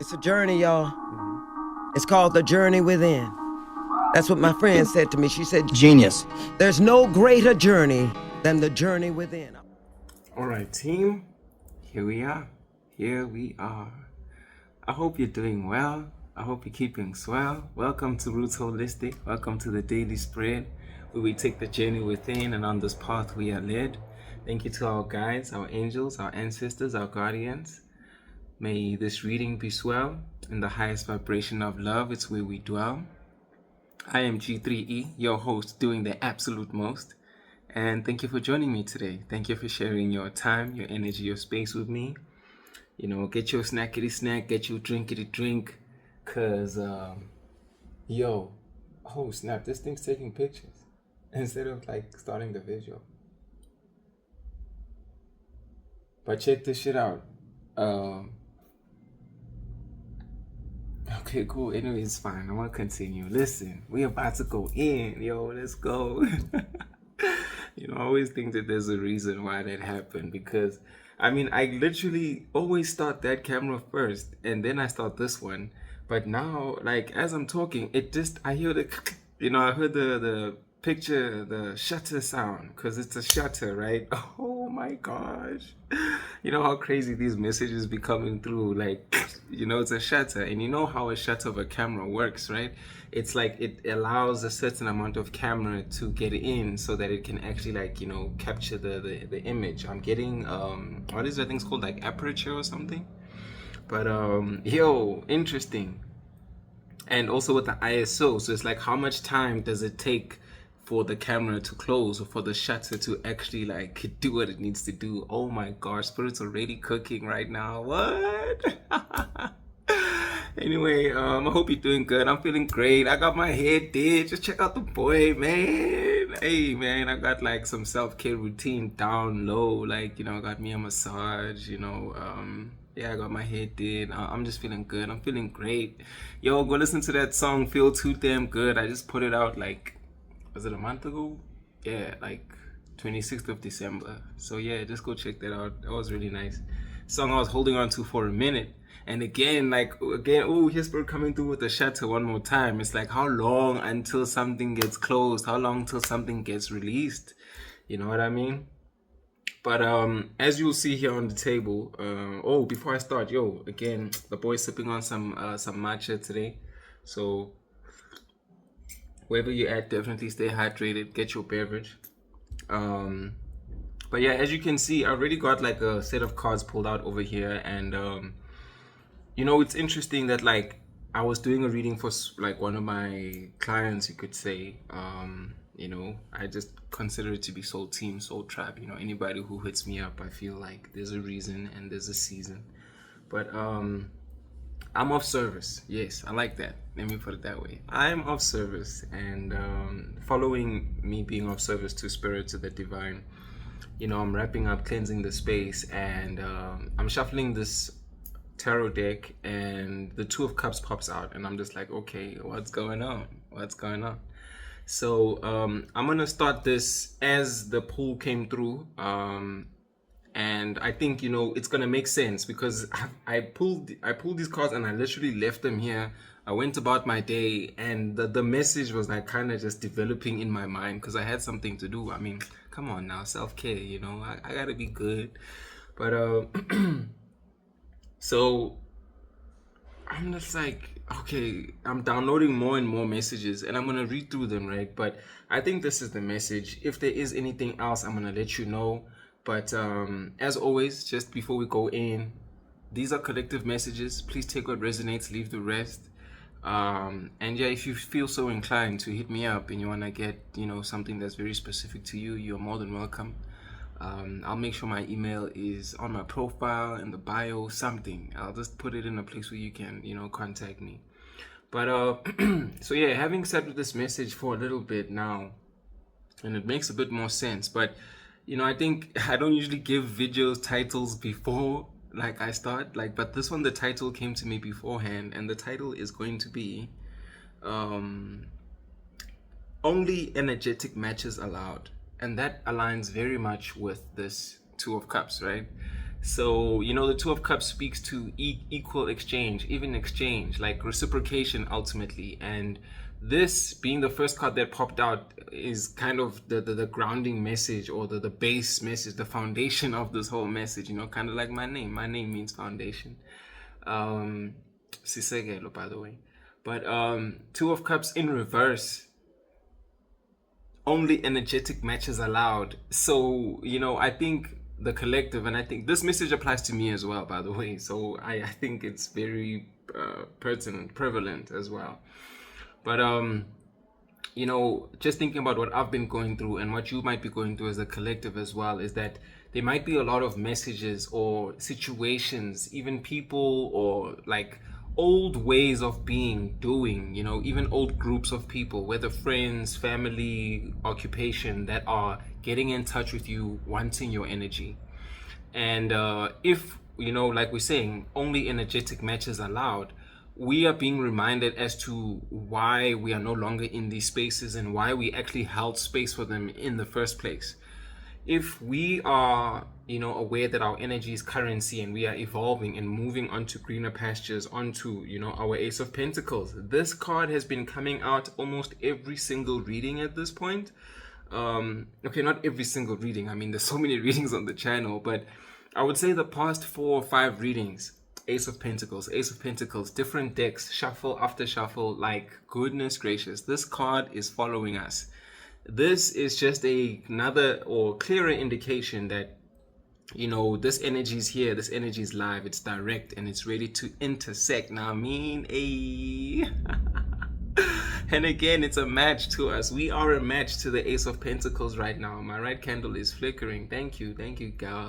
It's a journey, y'all. It's called The Journey Within. That's what my friend said to me. She said, Genius. there's no greater journey than the journey within. All right, team, here we are. Here we are. I hope you're doing well. I hope you're keeping swell. Welcome to Roots Holistic. Welcome to the Daily Spread, where we take the journey within, and on this path we are led. Thank you to our guides, our angels, our ancestors, our guardians. May this reading be swell in the highest vibration of love. It's where we dwell. I am G3E, your host, doing the absolute most. And thank you for joining me today. Thank you for sharing your time, your energy, your space with me. You know, get your snackity snack, get your drinkity drink. Cause, oh snap, this thing's taking pictures instead of like starting the video. But check this shit out. Okay, cool. Anyway, it's fine. I'm gonna continue. Listen, we about to go in. Yo, let's go. You know, I always think that there's a reason why that happened, because I mean, I literally always start that camera first and then I start this one. But now, like, as I'm talking, I hear the, I heard the picture, the shutter sound, because it's a shutter, right? Oh my gosh. You know how crazy these messages be coming through, like, it's a shutter, and you know how a shutter of a camera works, right? It's like it allows a certain amount of camera to get in so that it can actually, like, capture the image. I'm getting what is that thing's called, like aperture or something? But interesting. And also with the ISO, so it's like, how much time does it take for the camera to close or for the shutter to actually like do what it needs to do? Oh my gosh, Spirit's already cooking right now. What? Anyway, I hope you're doing good. I'm feeling great. I got my hair did. Just check out the boy, man. Hey, man, I got like some self-care routine down low. Like, I got me a massage, yeah, I got my hair did. I'm just feeling good. I'm feeling great. Yo, go listen to that song, Feel Too Damn Good. I just put it out like, was it a month ago? Yeah, like 26th of December. So yeah, just go check that out. That was really nice. Song I was holding on to for a minute. And again, here's Spirit coming through with the shutter one more time. It's like, how long until something gets closed? How long till something gets released? You know what I mean? But as you'll see here on the table, before I start, again, the boy's sipping on some matcha today. So wherever you're at, definitely stay hydrated, get your beverage. But yeah, as you can see, I already got like a set of cards pulled out over here, and it's interesting that like I was doing a reading for like one of my clients, you could say. I just consider it to be soul team, soul tribe. Anybody who hits me up, I feel like there's a reason and there's a season. But I'm of service. Yes, I like that. Let me put it that way. I'm of service, and following me being of service to spirit, to the divine, I'm wrapping up, cleansing the space, and I'm shuffling this tarot deck, and the Two of Cups pops out, and I'm just like, okay, what's going on? So I'm gonna start this as the pull came through, and I think it's gonna make sense, because I pulled these cards and I literally left them here. I went about my day, and the message was like kind of just developing in my mind, because I had something to do. I mean, come on now, self-care, I gotta be good. But so I'm just like, okay, I'm downloading more and more messages, and I'm gonna read through them, right? But I think this is the message. If there is anything else, I'm gonna let you know. But as always, just before we go in, these are collective messages. Please take what resonates, leave the rest. And yeah, if you feel so inclined to hit me up and you wanna get something that's very specific to you, you're more than welcome. I'll make sure my email is on my profile, in the bio, something. I'll just put it in a place where you can, contact me. But so yeah, having sat with this message for a little bit now, and it makes a bit more sense. But I think I don't usually give videos titles before like I start. But this one, the title came to me beforehand, and the title is going to be Only Energetic Matches Allowed. And that aligns very much with this Two of Cups, right? So, you know, the Two of Cups speaks to equal exchange, even exchange, like reciprocation ultimately. And this being the first card that popped out is kind of the grounding message, or the base message, the foundation of this whole message, you know, kind of like my name. My name means foundation. Sisegelo, by the way. But Two of Cups in reverse, only energetic matches allowed. So, you know, I think the collective, and I think this message applies to me as well, by the way. So I think it's very pertinent, prevalent as well. But you know, just thinking about what I've been going through and what you might be going through as a collective as well, is that there might be a lot of messages or situations, even people, or like old ways of being, doing, you know, even old groups of people, whether friends, family, occupation, that are getting in touch with you, wanting your energy. And if, you know, like we're saying, only energetic matches allowed, we are being reminded as to why we are no longer in these spaces and why we actually held space for them in the first place. If we are, you know, aware that our energy is currency and we are evolving and moving onto greener pastures, onto, you know, our Ace of Pentacles, this card has been coming out almost every single reading at this point. Okay, not every single reading, I mean, there's so many readings on the channel, but I would say the past 4 or 5 readings, Ace of Pentacles, different decks, shuffle after shuffle, like goodness gracious, this card is following us. This is just another or clearer indication that, you know, this energy is here, this energy is live, it's direct, and it's ready to intersect. Now, I mean, and again, it's a match to us. We are a match to the Ace of Pentacles right now. My right candle is flickering. Thank you,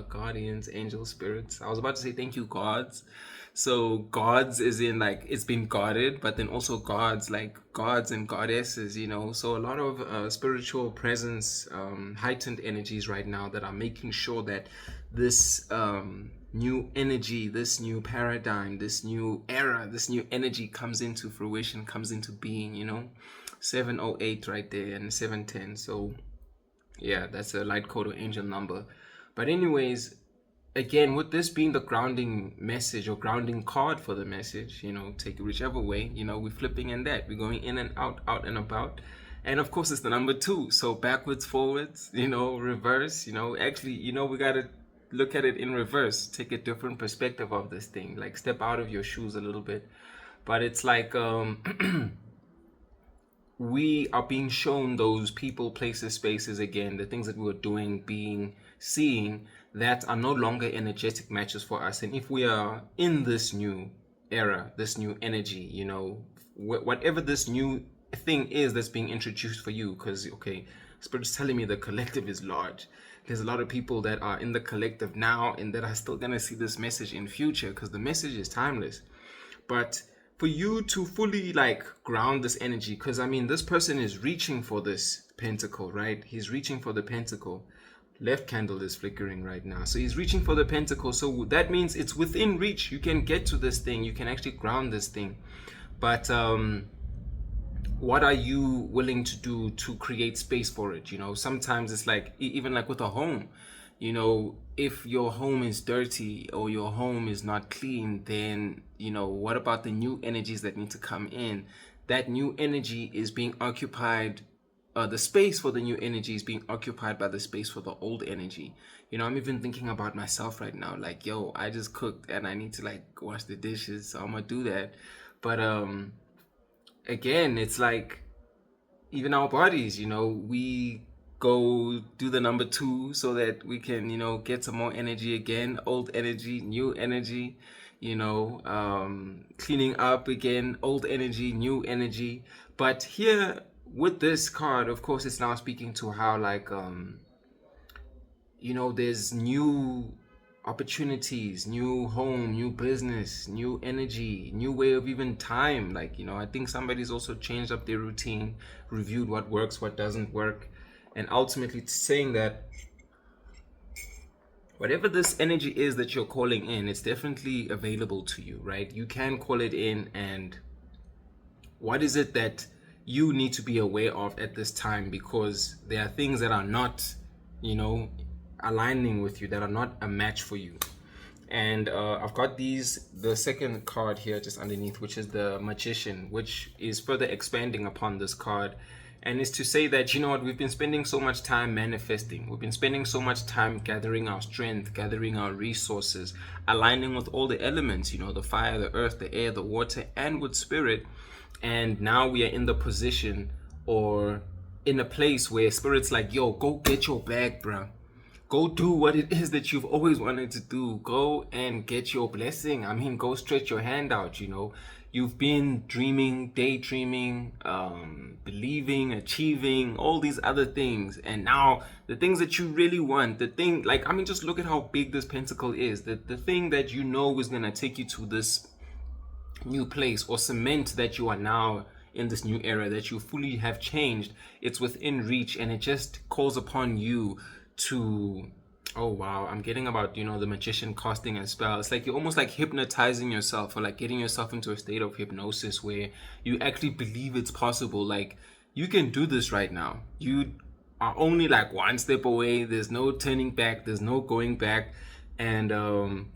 guardians, angels, spirits. I was about to say thank you, gods. So gods is in like it's been guarded, but then also gods, like gods and goddesses, you know. So a lot of spiritual presence, heightened energies right now that are making sure that this new energy, this new paradigm, this new era, this new energy comes into fruition, comes into being, you know. 708 right there and 710. So yeah, that's a light code or angel number. But anyways, again, with this being the grounding message or grounding card for the message, you know, take it whichever way, you know, we're flipping in that. We're going in and out and about. And of course, it's the number 2. So backwards, forwards, you know, reverse, you know, actually, you know, we got to look at it in reverse, take a different perspective of this thing, like step out of your shoes a little bit. But it's like, we are being shown those people, places, spaces again, the things that we were doing, being, seeing, that are no longer energetic matches for us. And if we are in this new era, this new energy, you know, whatever this new thing is that's being introduced for you, because, okay, Spirit's telling me the collective is large. There's a lot of people that are in the collective now and that are still going to see this message in future, because the message is timeless. But for you to fully like ground this energy, because I mean, this person is reaching for this pentacle, right? He's reaching for the pentacle. Left candle is flickering right now, so he's reaching for the pentacle. So that means it's within reach. You can get to this thing, you can actually ground this thing. But what are you willing to do to create space for it? You know, sometimes it's like, even like with a home, you know, if your home is dirty or your home is not clean, then, you know, what about the new energies that need to come in? That new energy is being occupied, the space for the new energy is being occupied by the space for the old energy. You know, I'm even thinking about myself right now, like, yo, I just cooked and I need to like wash the dishes, so I'm gonna do that. But again, it's like, even our bodies, you know, we go do the number 2 so that we can, you know, get some more energy again, old energy, new energy, you know, cleaning up again, old energy, new energy. But here with this card, of course, it's now speaking to how like, you know, there's new opportunities, new home, new business, new energy, new way of even time. Like, you know, I think somebody's also changed up their routine, reviewed what works, what doesn't work, and ultimately saying that whatever this energy is that you're calling in, it's definitely available to you, right? You can call it in. And what is it that you need to be aware of at this time? Because there are things that are not, you know, aligning with you, that are not a match for you. And I've got the second card here just underneath, which is the Magician, which is further expanding upon this card. And is to say that, you know what, we've been spending so much time manifesting. We've been spending so much time gathering our strength, gathering our resources, aligning with all the elements, you know, the fire, the earth, the air, the water, and with spirit. And now we are in the position, or in a place where spirit's like, yo, go get your bag, bruh. Go do what it is that you've always wanted to do. Go and get your blessing. I mean, go stretch your hand out, you know. You've been dreaming, daydreaming, believing, achieving, all these other things. And now the things that you really want, the thing, like, I mean, just look at how big this pentacle is. The thing that you know is going to take you to this new place, or cement that you are now in this new era, that you fully have changed. It's within reach, and it just calls upon you to, oh wow, I'm getting about, you know, the Magician casting a spell. It's like you're almost like hypnotizing yourself, or like getting yourself into a state of hypnosis where you actually believe it's possible. Like, you can do this right now. You are only like one step away. There's no turning back, there's no going back. And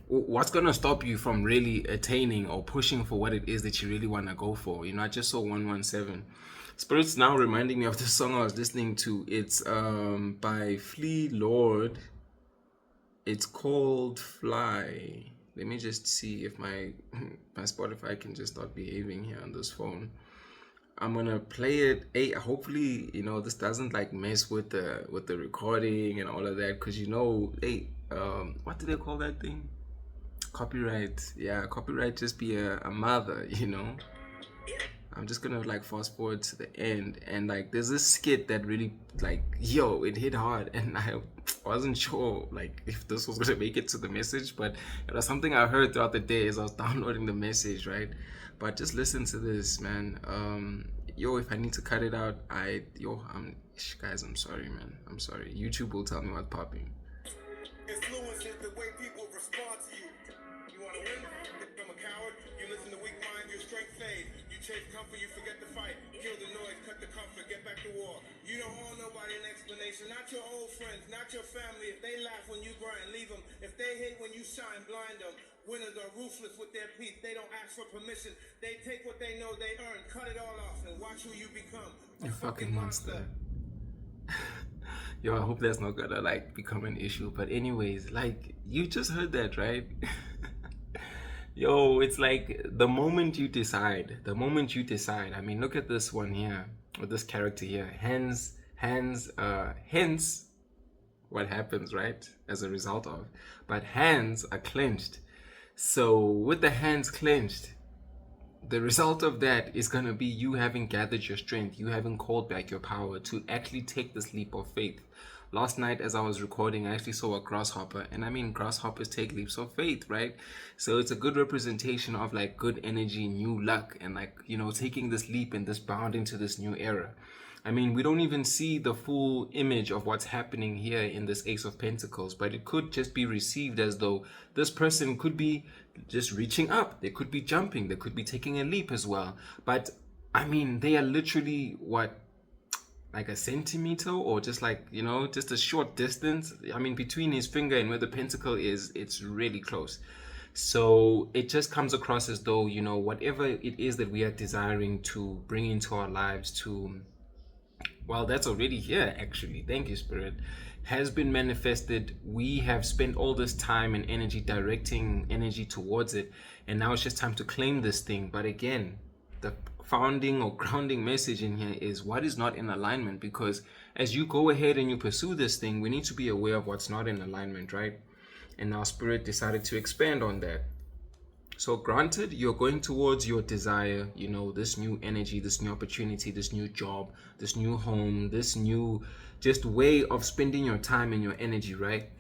what's gonna stop you from really attaining or pushing for what it is that you really want to go for? You know, I just saw 117. Spirit's now reminding me of the song I was listening to. It's by Flea Lord. It's called Fly. Let me just see if my Spotify can just start behaving here on this phone. I'm gonna play it. Hey, hopefully, you know, this doesn't like mess with the recording and all of that, because, you know, hey, what do they call that thing? Copyright. Yeah, copyright just be a mother, you know. I'm just gonna like fast forward to the end, and like there's this skit that really, like, yo, it hit hard, and I wasn't sure like if this was gonna make it to the message, but it was something I heard throughout the day as I was downloading the message, right? But just listen to this, man. Yo, if I need to cut it out, guys, I'm sorry, man. I'm sorry. YouTube will tell me what's popping. Influence is the way people respond to you. You want to win? Become a coward. You listen to weak mind, your strength fade. You chase comfort, you forget the fight. Kill the noise, cut the comfort, get back to war. You don't owe nobody an explanation. Not your old friends, not your family. If they laugh when you grind, leave them. If they hate when you shine, blind them. Winners are ruthless with their peace. They don't ask for permission. They take what they know they earn, cut it all off, and watch who you become. A fucking monster. Yo, I hope that's not gonna like become an issue. But anyways, like, you just heard that, right? Yo, it's like the moment you decide, I mean, look at this one here, with this character here, hence what happens, right, as a result of, but hands are clenched. So with the hands clenched, the result of that is going to be you having gathered your strength, you having called back your power to actually take this leap of faith. Last night, as I was recording, I actually saw a grasshopper, and I mean, grasshoppers take leaps of faith, right? So it's a good representation of like good energy, new luck, and like, you know, taking this leap and this bound into this new era. I mean, we don't even see the full image of what's happening here in this Ace of Pentacles, but it could just be received as though this person could be just reaching up. They could be jumping. They could be taking a leap as well. But I mean, they are literally like a centimeter, or just like, you know, just a short distance. I mean, between his finger and where the pentacle is, it's really close. So it just comes across as though, you know, whatever it is that we are desiring to bring into our lives, to, well, that's already here, actually. Thank you, Spirit. Has been manifested. We have spent all this time and energy directing energy towards it, and now it's just time to claim this thing. But again, the founding or grounding message in here is what is not in alignment, because as you go ahead and you pursue this thing, we need to be aware of what's not in alignment, right? And now Spirit decided to expand on that. So granted, you're going towards your desire, you know, this new energy, this new opportunity, this new job, this new home, this new just way of spending your time and your energy, right?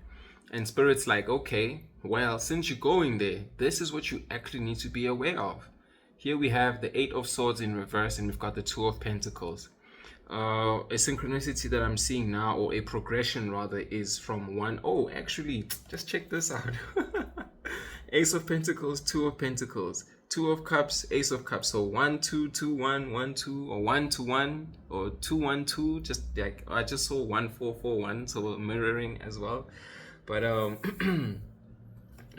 And Spirit's like, okay, well, since you're going there, this is what you actually need to be aware of. Here we have the 8 of Swords in reverse, and we've got the 2 of Pentacles. A synchronicity that I'm seeing now, or a progression rather, is from one. Oh, actually, just check this out. Ace of Pentacles, 2 of Pentacles, 2 of Cups, Ace of Cups. So 1 2 2 1 1 2, or 1 to 1, or 2 1 2. Just like I just saw 1 4 4 1, so mirroring as well. But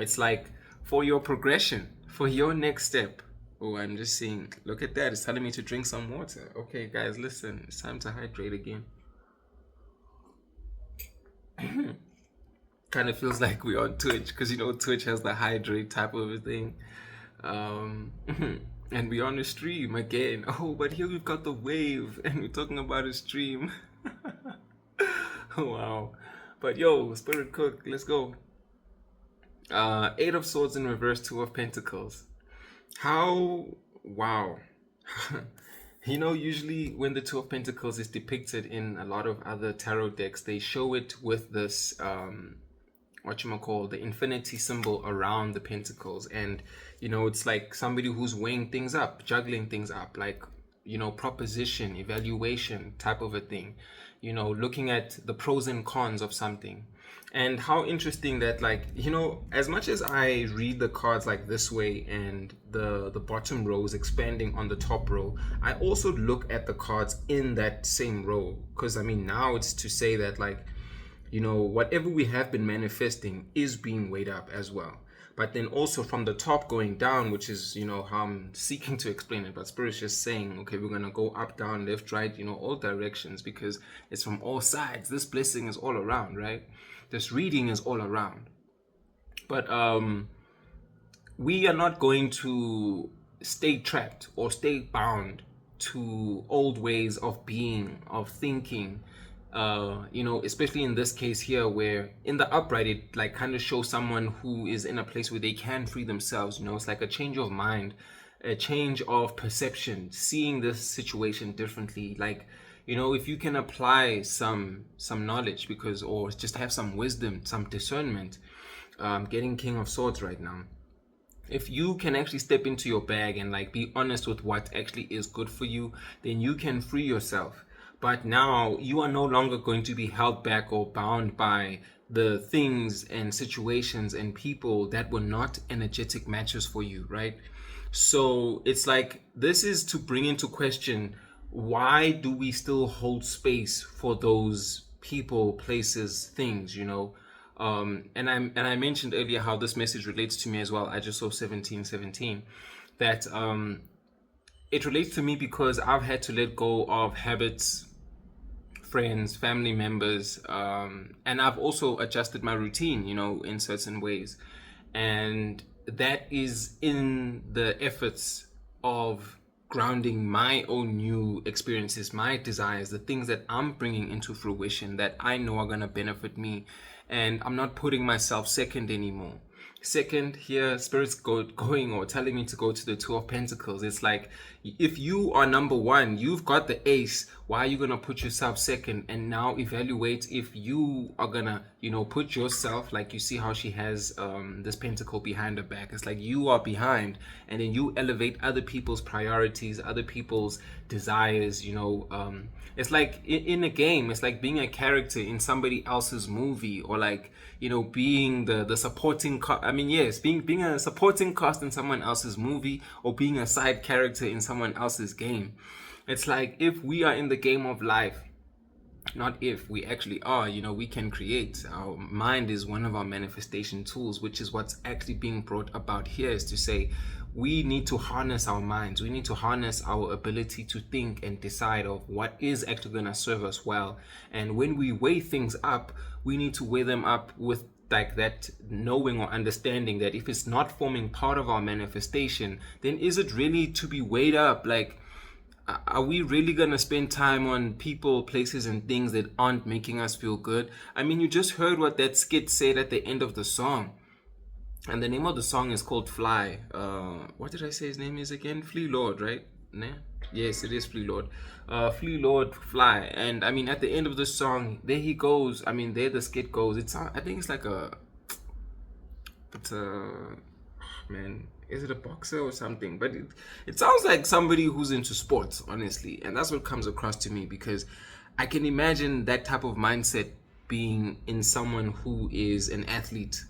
It's like for your progression, for your next step. Oh, I'm just seeing, look at that. It's telling me to drink some water. Okay, guys, listen. It's time to hydrate again. Kind of feels like we're on Twitch because, Twitch has the hydrate type of a thing. Um, and we're on a stream again. Oh, but here we've got the wave and we're talking about a stream. Wow. But yo, Spirit Cook, let's go. Eight of Swords in reverse, Two of Pentacles. How, wow. Usually when the Two of Pentacles is depicted in a lot of other tarot decks, they show it with this, the infinity symbol around the pentacles. And, it's like somebody who's weighing things up, juggling things up, like, proposition, evaluation type of a thing, looking at the pros and cons of something. And how interesting that, like, as much as I read the cards like this way and the bottom row is expanding on the top row, I also look at the cards in that same row. Because, now it's to say that, like, whatever we have been manifesting is being weighed up as well. But then also from the top going down, which is, how I'm seeking to explain it. But Spirit's just saying, okay, we're going to go up, down, left, right, all directions, because it's from all sides. This blessing is all around, right? This reading is all around. But we are not going to stay trapped or stay bound to old ways of being, of thinking, especially in this case here, where in the upright, it like kind of shows someone who is in a place where they can free themselves. It's like a change of mind, a change of perception, seeing this situation differently. Like, if you can apply some knowledge or just have some wisdom, some discernment, getting King of Swords right now. If you can actually step into your bag and like be honest with what actually is good for you, then you can free yourself. But now you are no longer going to be held back or bound by the things and situations and people that were not energetic matches for you, right? So it's like, this is to bring into question, why do we still hold space for those people, places, things, and I mentioned earlier how this message relates to me as well. I just saw 1717, that it relates to me because I've had to let go of habits, friends, family members, and I've also adjusted my routine, in certain ways. And that is in the efforts of grounding my own new experiences, my desires, the things that I'm bringing into fruition that I know are going to benefit me. And I'm not putting myself second anymore. Second, here, Spirit's going or telling me to go to the Two of Pentacles. It's like, if you are number one, you've got the ace. Why are you going to put yourself second? And now evaluate if you are going to, put yourself, like you see how she has this pentacle behind her back. It's like you are behind, and then you elevate other people's priorities, other people's desires, It's like in a game, it's like being a character in somebody else's movie, or like, being the supporting being a supporting cast in someone else's movie, or being a side character in someone else's game. It's like, if we are in the game of life, not if, we actually are, we can create. Our mind is one of our manifestation tools, which is what's actually being brought about here, is to say, we need to harness our minds. We need to harness our ability to think and decide of what is actually going to serve us well. And when we weigh things up, we need to weigh them up with like that knowing or understanding that if it's not forming part of our manifestation, then is it really to be weighed up? Like, are we really going to spend time on people, places, and things that aren't making us feel good? You just heard what that skit said at the end of the song. And the name of the song is called Fly. What did I say his name is again? Flea Lord, right? Nah? Yes, it is Flea Lord. Flea Lord, Fly. And at the end of the song, there he goes. There the skit goes. I think it's like man, is it a boxer or something? But it sounds like somebody who's into sports, honestly. And that's what comes across to me, because I can imagine that type of mindset being in someone who is an athlete.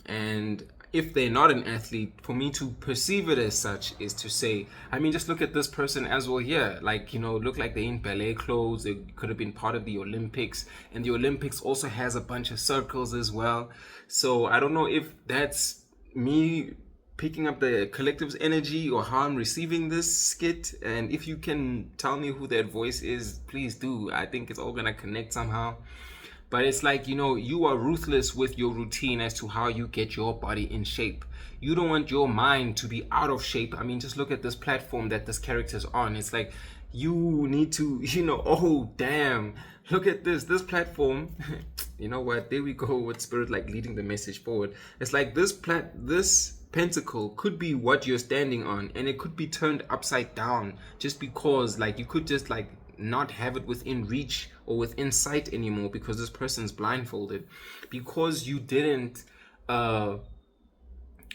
And if they're not an athlete, for me to perceive it as such is to say, I mean, just look at this person as well here. Like, you know, look like they're in ballet clothes. They could have been part of the Olympics. And the Olympics also has a bunch of circles as well. So I don't know if that's me picking up the collective's energy or how I'm receiving this skit. And if you can tell me who that voice is, please do. I think it's all gonna connect somehow. But it's like, you know, you are ruthless with your routine as to how you get your body in shape. You don't want your mind to be out of shape. I mean, just look at this platform that this character's on. It's like, you need to, you know, oh, damn, look at this platform. You know what? There we go with Spirit, like leading the message forward. It's like this pentacle could be what you're standing on, and it could be turned upside down just because, like, you could just, like, not have it within reach or within sight anymore because this person's blindfolded, because you didn't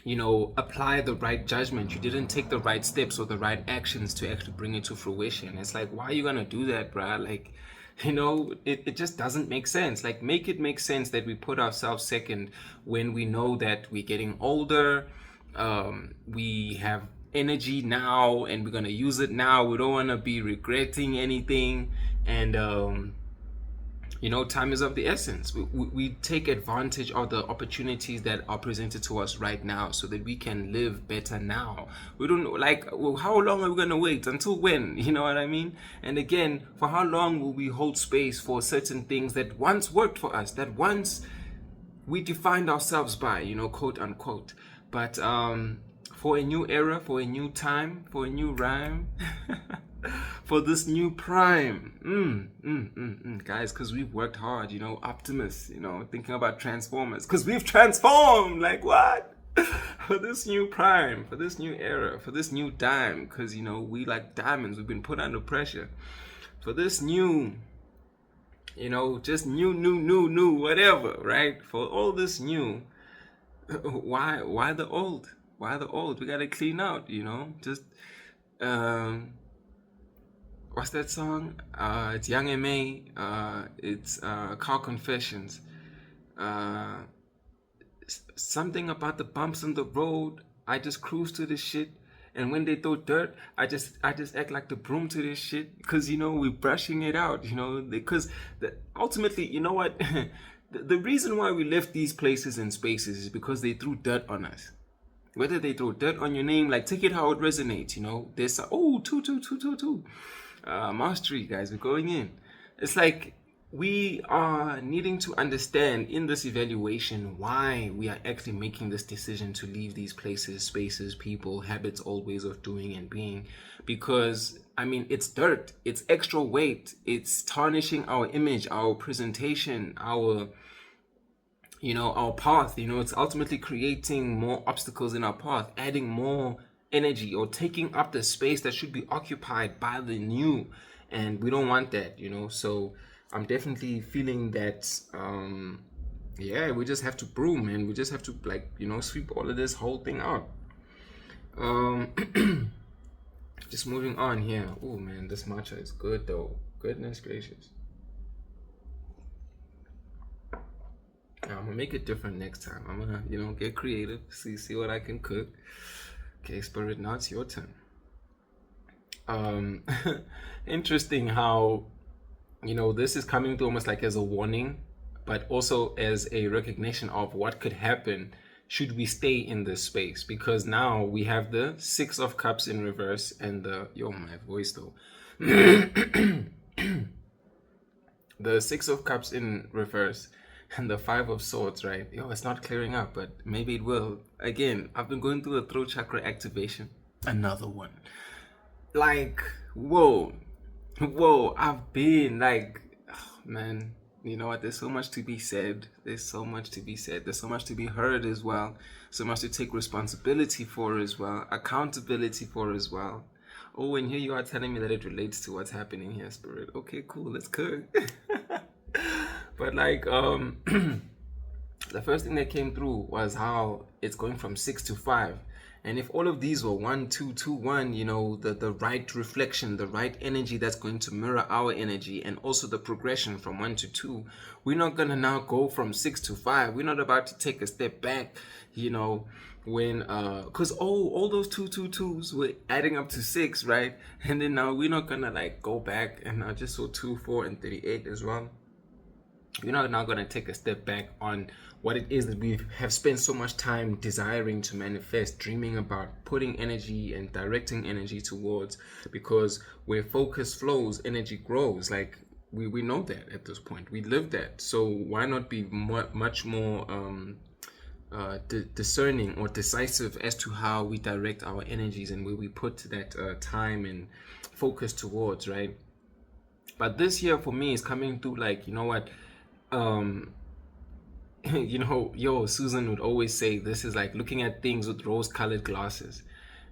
you know, apply the right judgment. You didn't take the right steps or the right actions to actually bring it to fruition. It's like, why are you gonna do that, bruh? Like, you know, it just doesn't make sense. Like, make it make sense that we put ourselves second when we know that we're getting older, we have energy now and we're gonna use it now. We don't want to be regretting anything, and you know, time is of the essence. We take advantage of the opportunities that are presented to us right now so that we can live better now. We don't, like, well, how long are we gonna wait? Until when? You know what I mean? And again, for how long will we hold space for certain things that once worked for us, that once we defined ourselves by, you know, quote unquote. But for a new era, for a new time, for a new rhyme, for this new prime, guys, because we've worked hard, you know, Optimus, you know, thinking about Transformers, because we've transformed, like, what? For this new prime, for this new era, for this new dime, because, you know, we like diamonds, we've been put under pressure. For this new, you know, just new, whatever, right? For all this new, why the old? Why the old? We gotta clean out, you know. Just what's that song? It's Young M.A. It's Car Confessions. Something about the bumps in the road. I just cruise to this shit, and when they throw dirt, I just act like the broom to this shit, because, you know, we're brushing it out, you know, because ultimately, you know what? The reason why we left these places and spaces is because they threw dirt on us. Whether they throw dirt on your name, like, take it how it resonates, you know. There's two. Mastery, guys, we're going in. It's like, we are needing to understand in this evaluation why we are actually making this decision to leave these places, spaces, people, habits, old ways of doing and being. Because, I mean, it's dirt, it's extra weight, it's tarnishing our image, our presentation, our, you know, our path. You know, it's ultimately creating more obstacles in our path, adding more energy or taking up the space that should be occupied by the new, and we don't want that, you know. So I'm definitely feeling that yeah, we just have to broom, and we just have to, like, you know, sweep all of this whole thing out. Just moving on here. Oh man, this matcha is good though, goodness gracious. I'm gonna make it different next time. I'm gonna, you know, get creative, see what I can cook. Okay, Spirit, now it's your turn. Interesting how, you know, this is coming to almost like as a warning, but also as a recognition of what could happen should we stay in this space. Because now we have the Six of Cups in reverse and the, yo, my voice though. The Six of Cups in reverse and the Five of Swords, right? Yo, it's not clearing up, but maybe it will. Again, I've been going through a throat chakra activation. Another one. Like, whoa, I've been like, oh, man, you know what? There's so much to be said. There's so much to be said. There's so much to be heard as well. So much to take responsibility for as well. Accountability for as well. Oh, and here you are telling me that it relates to what's happening here, Spirit. Okay, cool. Let's cook. But like, the first thing that came through was how it's going from 6 to 5. And if all of these were 1, 2, 2, 1, you know, the right reflection, the right energy that's going to mirror our energy, and also the progression from 1 to 2, we're not going to now go from 6 to 5. We're not about to take a step back, you know, when because all those 2, 2, 2s were adding up to 6, right? And then now we're not gonna like go back, and I just saw 2, 4, and 38 as well. We're not now gonna take a step back on what it is that we have spent so much time desiring to manifest, dreaming about, putting energy and directing energy towards, because where focus flows, energy grows. Like we know that at this point, we live that. So why not be much more discerning or decisive as to how we direct our energies and where we put that time and focus towards, right? But this year for me is coming through like, you know what, you know, Susan would always say this is like looking at things with rose-colored glasses.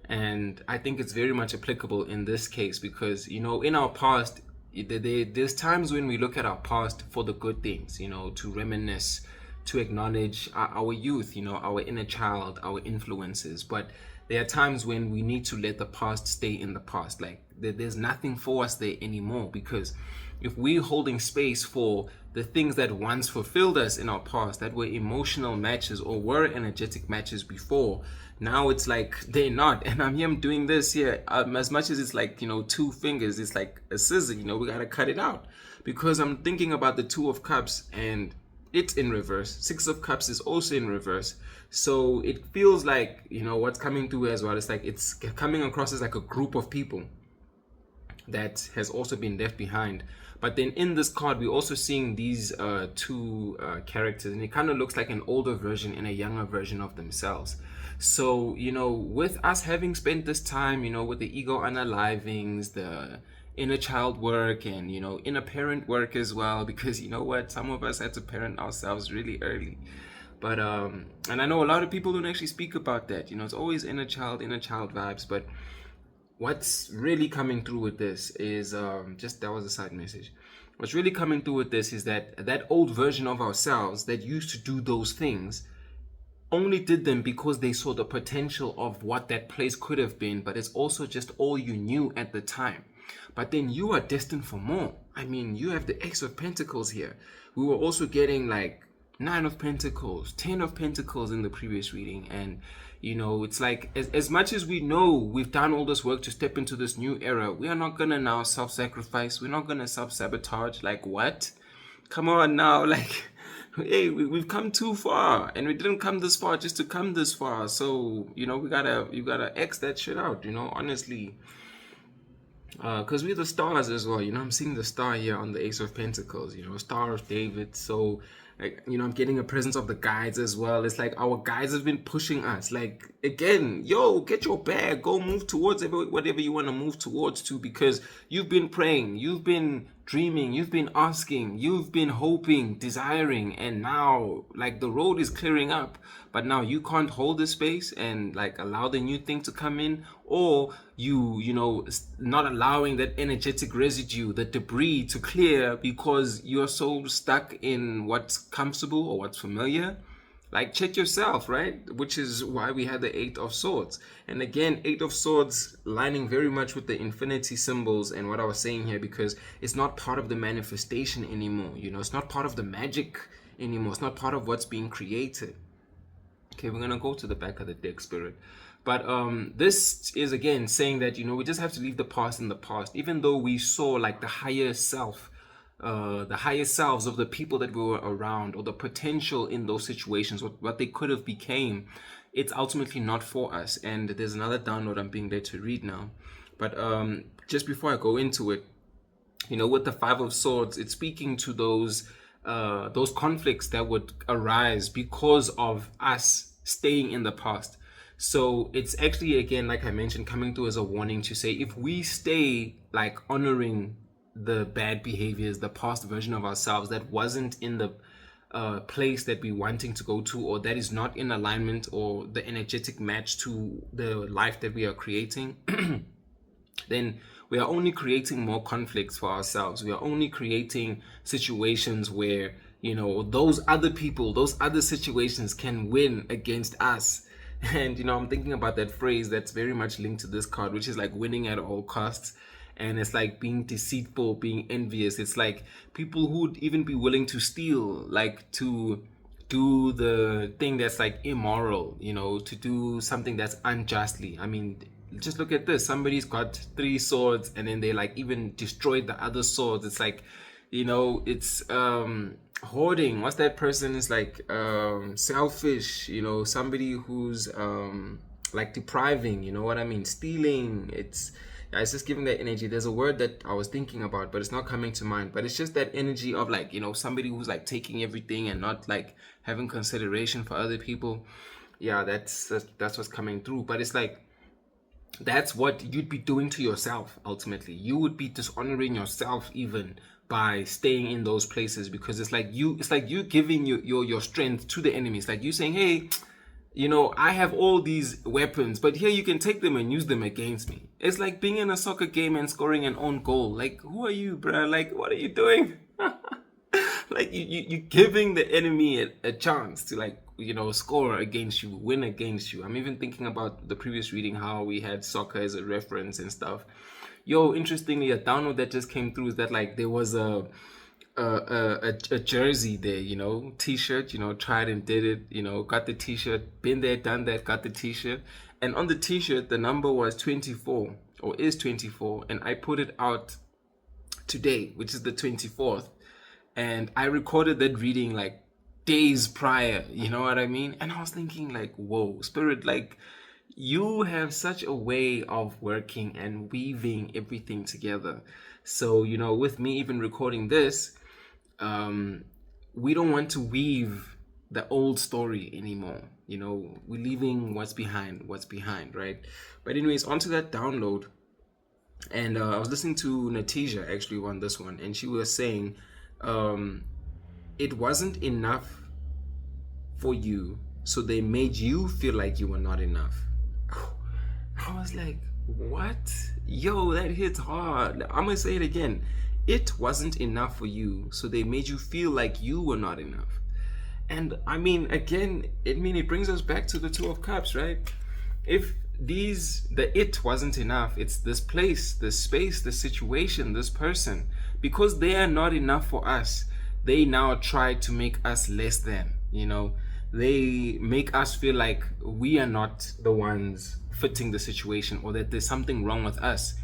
And I think it's very much applicable in this case because, you know, in our past, there's times when we look at our past for the good things, you know, to reminisce, to acknowledge our youth, you know, our inner child, our influences. But there are times when we need to let the past stay in the past. Like there's nothing for us there anymore, because if we're holding space for the things that once fulfilled us in our past, that were emotional matches or were energetic matches before, now it's like they're not. And I'm doing this here, as much as it's like, you know, 2 fingers, it's like a scissor, you know, we gotta cut it out, because I'm thinking about the 2 of Cups and it's in reverse. 6 of Cups is also in reverse. So it feels like, you know, what's coming through as well, it's like it's coming across as like a group of people that has also been left behind. But then in this card, we're also seeing these 2 characters, and it kind of looks like an older version and a younger version of themselves. So, you know, with us having spent this time, you know, with the ego unalivings, the inner child work, and, you know, inner parent work as well, because, you know what, some of us had to parent ourselves really early. But and I know a lot of people don't actually speak about that, you know, it's always inner child vibes. But what's really coming through with this is just, that was a side message. What's really coming through with this is that old version of ourselves that used to do those things only did them because they saw the potential of what that place could have been, but it's also just all you knew at the time. But then you are destined for more. I mean, you have the Ace of Pentacles here. We were also getting like 9 of Pentacles, 10 of Pentacles in the previous reading. And, you know, it's like, as much as we know we've done all this work to step into this new era, we are not going to now self-sacrifice. We're not going to self-sabotage. Like, what? Come on now. Like, hey, we've come too far, and we didn't come this far just to come this far. So, you know, you gotta X that shit out, you know, honestly. Because we're the stars as well, you know. I'm seeing the star here on the Ace of Pentacles, you know, Star of David. So, like, you know, I'm getting a presence of the guides as well. It's like our guides have been pushing us. Like, again, yo, get your bag, go move towards whatever you want to move towards to, because you've been praying, you've been dreaming, you've been asking, you've been hoping, desiring, and now, like, the road is clearing up. But now you can't hold the space and like allow the new thing to come in, or you know, not allowing that energetic residue, the debris to clear because you're so stuck in what's comfortable or what's familiar. Like, check yourself, right? Which is why we had the 8 of Swords. And again, 8 of Swords lining very much with the infinity symbols and what I was saying here, because it's not part of the manifestation anymore. You know, it's not part of the magic anymore. It's not part of what's being created. Okay, we're going to go to the back of the deck, Spirit. But this is, again, saying that, you know, we just have to leave the past in the past. Even though we saw, like, the higher self, the higher selves of the people that we were around, or the potential in those situations, what they could have became, it's ultimately not for us. And there's another download I'm being led to read now. But just before I go into it, you know, with the 5 of Swords, it's speaking to those conflicts that would arise because of us staying in the past. So it's actually, again, like I mentioned, coming through as a warning to say, if we stay like honoring the bad behaviors, the past version of ourselves that wasn't in the place that we're wanting to go to, or that is not in alignment or the energetic match to the life that we are creating, then we are only creating more conflicts for ourselves. We are only creating situations where, you know, those other people, those other situations can win against us. And I'm thinking about that phrase that's very much linked to this card, which is like winning at all costs. And it's like being deceitful, being envious. It's like people who'd even be willing to steal, like to do the thing that's like immoral, to do something that's unjustly. I mean, just look at this. Somebody's got 3 swords and then they like even destroyed the other swords. It's like, it's hoarding. What's that person is like selfish, somebody who's like depriving, you know what I mean? Stealing. It's just giving that energy. There's a word that I was thinking about, but it's not coming to mind. But it's just that energy of like, somebody who's like taking everything and not like having consideration for other people. Yeah, that's what's coming through. But it's like, that's what you'd be doing to yourself. Ultimately, you would be dishonoring yourself even by staying in those places, because it's like you giving your strength to the enemy. It's like you saying, hey, I have all these weapons, but here you can take them and use them against me. It's like being in a soccer game and scoring an own goal. Like, who are you, bruh? Like, what are you doing? Like, you giving the enemy a chance to like, score against you, win against you. I'm even thinking about the previous reading, how we had soccer as a reference and stuff. Yo, interestingly, a download that just came through is that like there was a jersey there, t-shirt, tried and did it, got the t-shirt, been there, done that, got the t-shirt. And on the t-shirt, the number was 24 or is 24. And I put it out today, which is the 24th. And I recorded that reading like days prior, you know what I mean? And I was thinking like, whoa, Spirit, like you have such a way of working and weaving everything together. So, with me even recording this, we don't want to weave the old story anymore. We're leaving what's behind, right? But anyways, onto that download. And I was listening to Natija actually on this one, and she was saying, it wasn't enough for you, so they made you feel like you were not enough. I was like, what? Yo, that hits hard. I'm gonna say it again. It wasn't enough for you, so they made you feel like you were not enough. And I mean, again, it brings us back to the Two of Cups, right? If it wasn't enough, it's this place, this space, this situation, this person, because they are not enough for us, they now try to make us less than, they make us feel like we are not the ones fitting the situation, or that there's something wrong with us.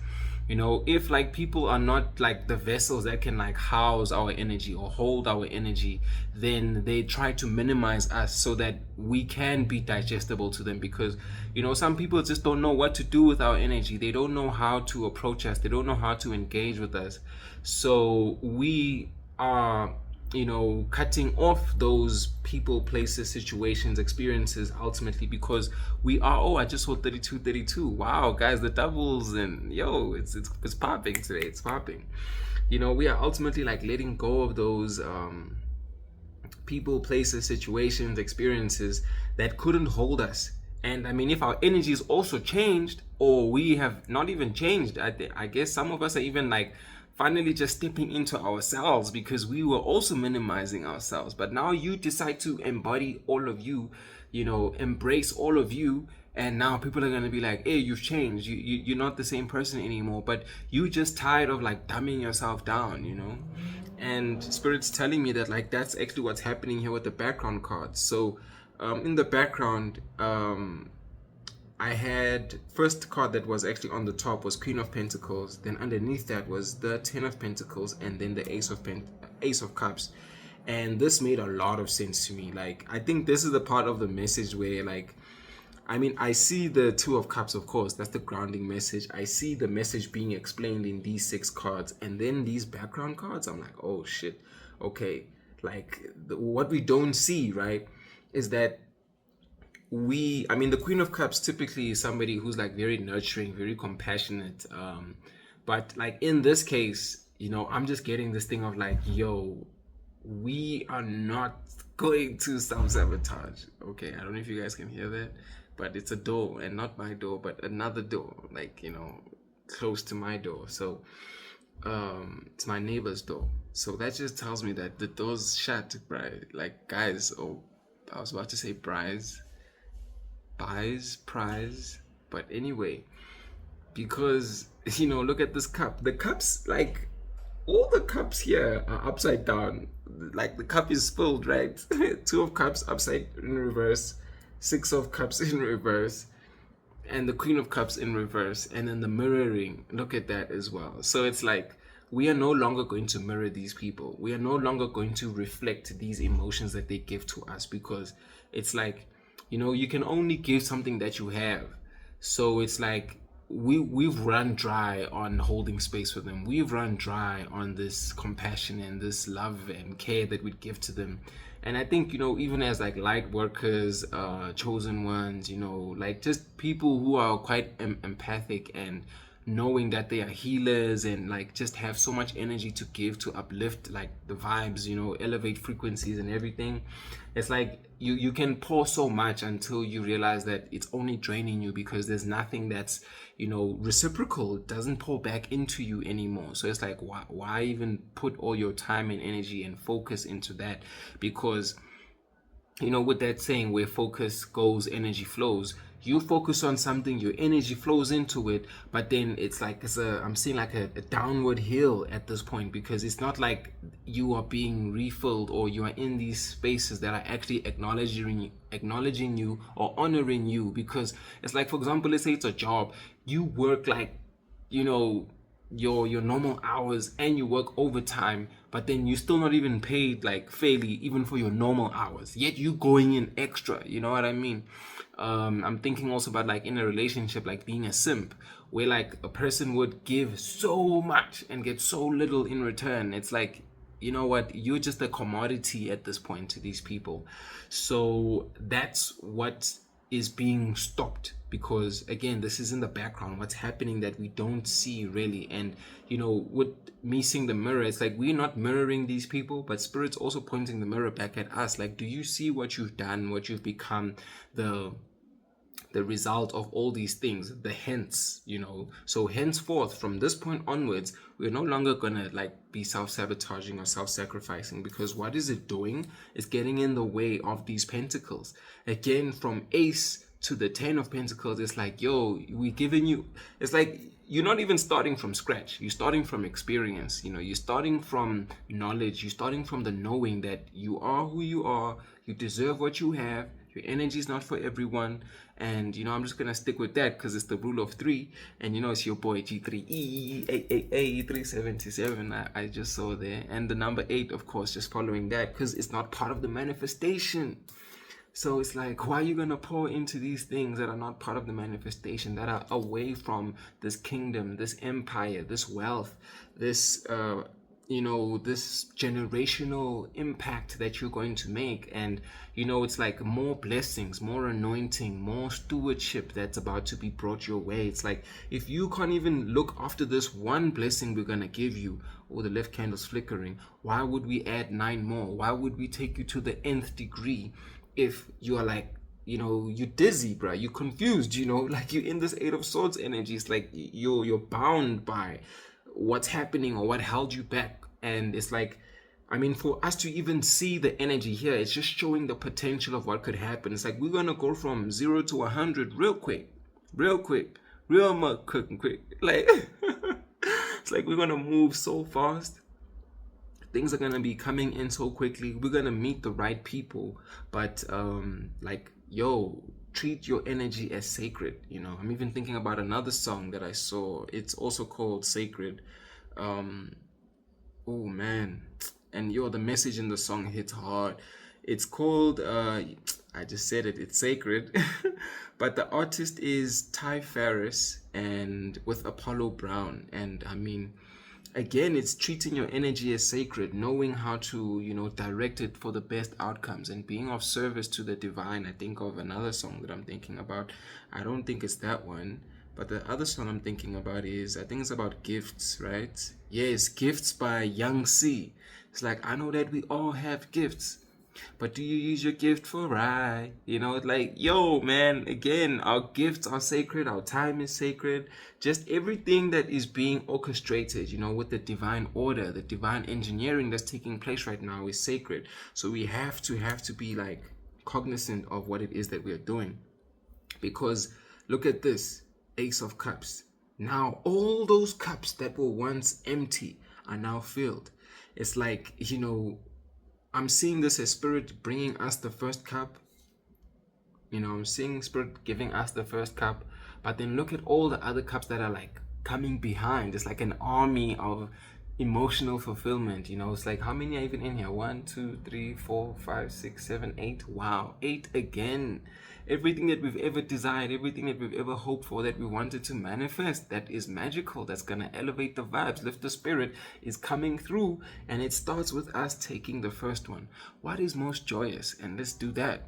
If like people are not like the vessels that can like house our energy or hold our energy, then they try to minimize us so that we can be digestible to them, because some people just don't know what to do with our energy. They don't know how to approach us. They don't know how to engage with us. So we are cutting off those people, places, situations, experiences, ultimately, because we are, I just saw 32. Wow, guys, the doubles, and yo, it's popping today. It's popping. We are ultimately like letting go of those people, places, situations, experiences that couldn't hold us. And I mean, if our energy is also changed, or we have not even changed, I guess some of us are even like finally just stepping into ourselves, because we were also minimizing ourselves. But now you decide to embody all of you, embrace all of you, and now people are going to be like, hey, you've changed, you're not the same person anymore, but you just tired of like dumbing yourself down, and Spirit's telling me that like that's actually what's happening here with the background cards. So in the background, I had first card that was actually on the top was Queen of Pentacles. Then underneath that was the 10 of Pentacles, and then the Ace of Cups. And this made a lot of sense to me. Like, I think this is the part of the message where, like, I mean, I see the 2 of Cups, of course, that's the grounding message. I see the message being explained in these 6 cards, and then these background cards, I'm like, oh shit, okay. Like, what we don't see, right, is that the Queen of Cups typically is somebody who's like very nurturing, very compassionate. But like in this case, I'm just getting this thing of like, yo, we are not going to self-sabotage. Okay, I don't know if you guys can hear that, but it's a door, and not my door, but another door, like, close to my door. So it's my neighbor's door. So that just tells me that the door's shut, right? Like, guys, I was about to say Bryce. buys prize. But anyway, because look at this cup. The cups, like all the cups here are upside down. Like the cup is filled, right? Two of cups upside in reverse, six of cups in reverse, and the queen of cups in reverse, and then the mirroring. Look at that as well. So it's like we are no longer going to mirror these people. We are no longer going to reflect these emotions that they give to us, because it's like, you can only give something that you have. So it's like we've run dry on holding space for them. We've run dry on this compassion and this love and care that we give to them. And I think, even as like light workers, chosen ones, like just people who are quite empathic and knowing that they are healers and like just have so much energy to give, to uplift like the vibes, elevate frequencies and everything. It's like you can pour so much until you realize that it's only draining you, because there's nothing that's reciprocal. It doesn't pour back into you anymore. So it's like, why even put all your time and energy and focus into that? Because with that saying, where focus goes, energy flows. You focus on something, your energy flows into it, but then it's like I'm seeing like a downward hill at this point, because it's not like you are being refilled or you are in these spaces that are actually acknowledging you or honoring you. Because it's like, for example, let's say it's a job, you work like your normal hours and you work overtime, but then you're still not even paid like fairly even for your normal hours, yet you going in extra. You know what I mean? I'm thinking also about like in a relationship, like being a simp, where like a person would give so much and get so little in return. It's like, you know what, you're just a commodity at this point to these people. So that's what is being stopped, because again, this is in the background, what's happening that we don't see really. And with me seeing the mirror, it's like we're not mirroring these people, but Spirit's also pointing the mirror back at us. Like, do you see what you've done, what you've become, the result of all these things, the hence, so henceforth, from this point onwards, we're no longer gonna like be self-sabotaging or self-sacrificing, because what is it doing? It's getting in the way of these pentacles. Again, from ace to the 10 of pentacles, it's like, we're giving you, it's like you're not even starting from scratch. You're starting from experience. You're starting from knowledge. You're starting from the knowing that you are who you are. You deserve what you have. Your energy is not for everyone. And, I'm just going to stick with that because it's the rule of 3. And, it's your boy G3E 377 I just saw there. And the number 8, of course, just following that, because it's not part of the manifestation. So it's like, why are you going to pour into these things that are not part of the manifestation, that are away from this kingdom, this empire, this wealth, this this generational impact that you're going to make? And it's like more blessings, more anointing, more stewardship that's about to be brought your way. It's like, if you can't even look after this one blessing we're gonna give you, the left candle's flickering, why would we add 9 more? Why would we take you to the nth degree if you are like, you're dizzy, bro, you're confused, like you're in this 8 of Swords energy? It's like you're bound by what's happening or what held you back. And it's like, for us to even see the energy here, it's just showing the potential of what could happen. It's like we're gonna go from 0 to 100 real quick, real quick. Like it's like we're gonna move so fast. Things are gonna be coming in so quickly. We're gonna meet the right people, but treat your energy as sacred. I'm even thinking about another song that I saw. It's also called Sacred. Oh man, and the message in the song hits hard. It's called I just said it, it's Sacred. But the artist is Ty Farris and with Apollo Brown. And again, it's treating your energy as sacred, knowing how to direct it for the best outcomes, and being of service to the divine. I think of another song that I'm thinking about. I don't think it's that one, but the other song I'm thinking about is, I think it's about gifts, right? Yes, Gifts by Young C. It's like, I know that we all have gifts, but do you use your gift for right? It's like, man, again, our gifts are sacred, our time is sacred. Just everything that is being orchestrated, with the divine order, the divine engineering that's taking place right now is sacred. So we have to be like cognizant of what it is that we are doing. Because look at this, Ace of Cups. Now all those cups that were once empty are now filled. It's like, I'm seeing this as Spirit bringing us the first cup. I'm seeing Spirit giving us the first cup. But then look at all the other cups that are like coming behind. It's like an army of emotional fulfillment. It's like, how many are even in here? 1, 2, 3, 4, 5, 6, 7, 8. Wow, 8 again. Everything that we've ever desired, everything that we've ever hoped for, that we wanted to manifest, that is magical, that's gonna elevate the vibes, lift the spirit, is coming through. And it starts with us taking the first one. What is most joyous? And let's do that.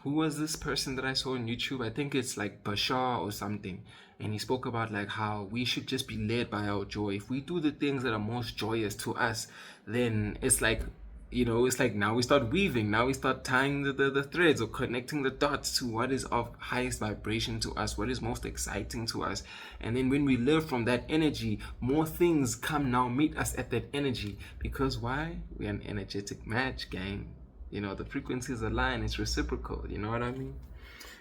Who was this person that I saw on YouTube? I think it's like Bashar or something. And he spoke about like how we should just be led by our joy. If we do the things that are most joyous to us, then it's like, it's like now we start weaving. Now we start tying the threads or connecting the dots to what is of highest vibration to us, what is most exciting to us. And then when we live from that energy, more things come now meet us at that energy. Because why? We're an energetic match, gang. The frequencies align, it's reciprocal, you know what I mean?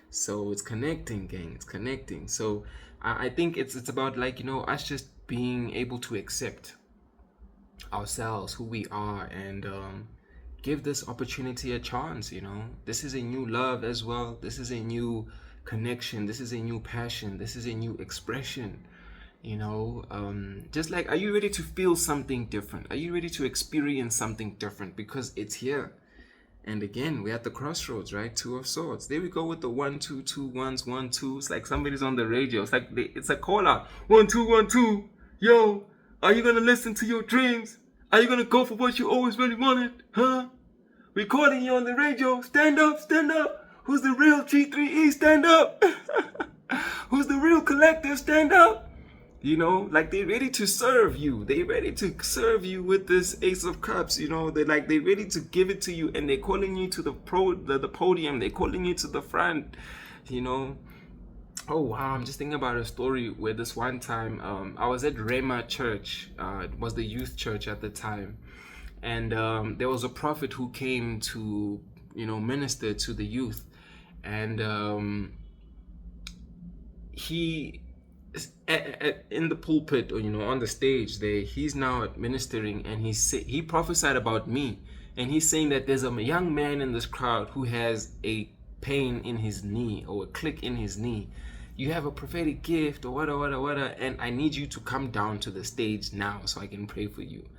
So it's connecting, gang, it's connecting. So I think it's about like, us just being able to accept ourselves, who we are, and give this opportunity a chance. This is a new love as well. This is a new connection. This is a new passion. This is a new expression. Just like, are you ready to feel something different? Are you ready to experience something different? Because it's here. And again, we're at the crossroads, right? 2 of Swords. There we go with the 1, 2, 2, 1s, 1, 2. It's like somebody's on the radio. It's like it's a call out. 1, 2, 1, 2. Yo, are you gonna listen to your dreams? Are you gonna go for what you always really wanted? Huh? We're calling you on the radio. Stand up, stand up. Who's the real G3E? Stand up. Who's the real collective? Stand up. Like they're ready to serve you. They're ready to serve you with this Ace of Cups. They're ready to give it to you, and they're calling you to the podium. They're calling you to the front. Oh wow, I'm just thinking about a story where this one time I was at Rema Church. It was the youth church at the time, and there was a prophet who came to minister to the youth, and he in the pulpit, or on the stage there, he's now administering, and he prophesied about me, and he's saying that there's a young man in this crowd who has a pain in his knee, or a click in his knee. You have a prophetic gift, or whatever, and I need you to come down to the stage now so I can pray for you.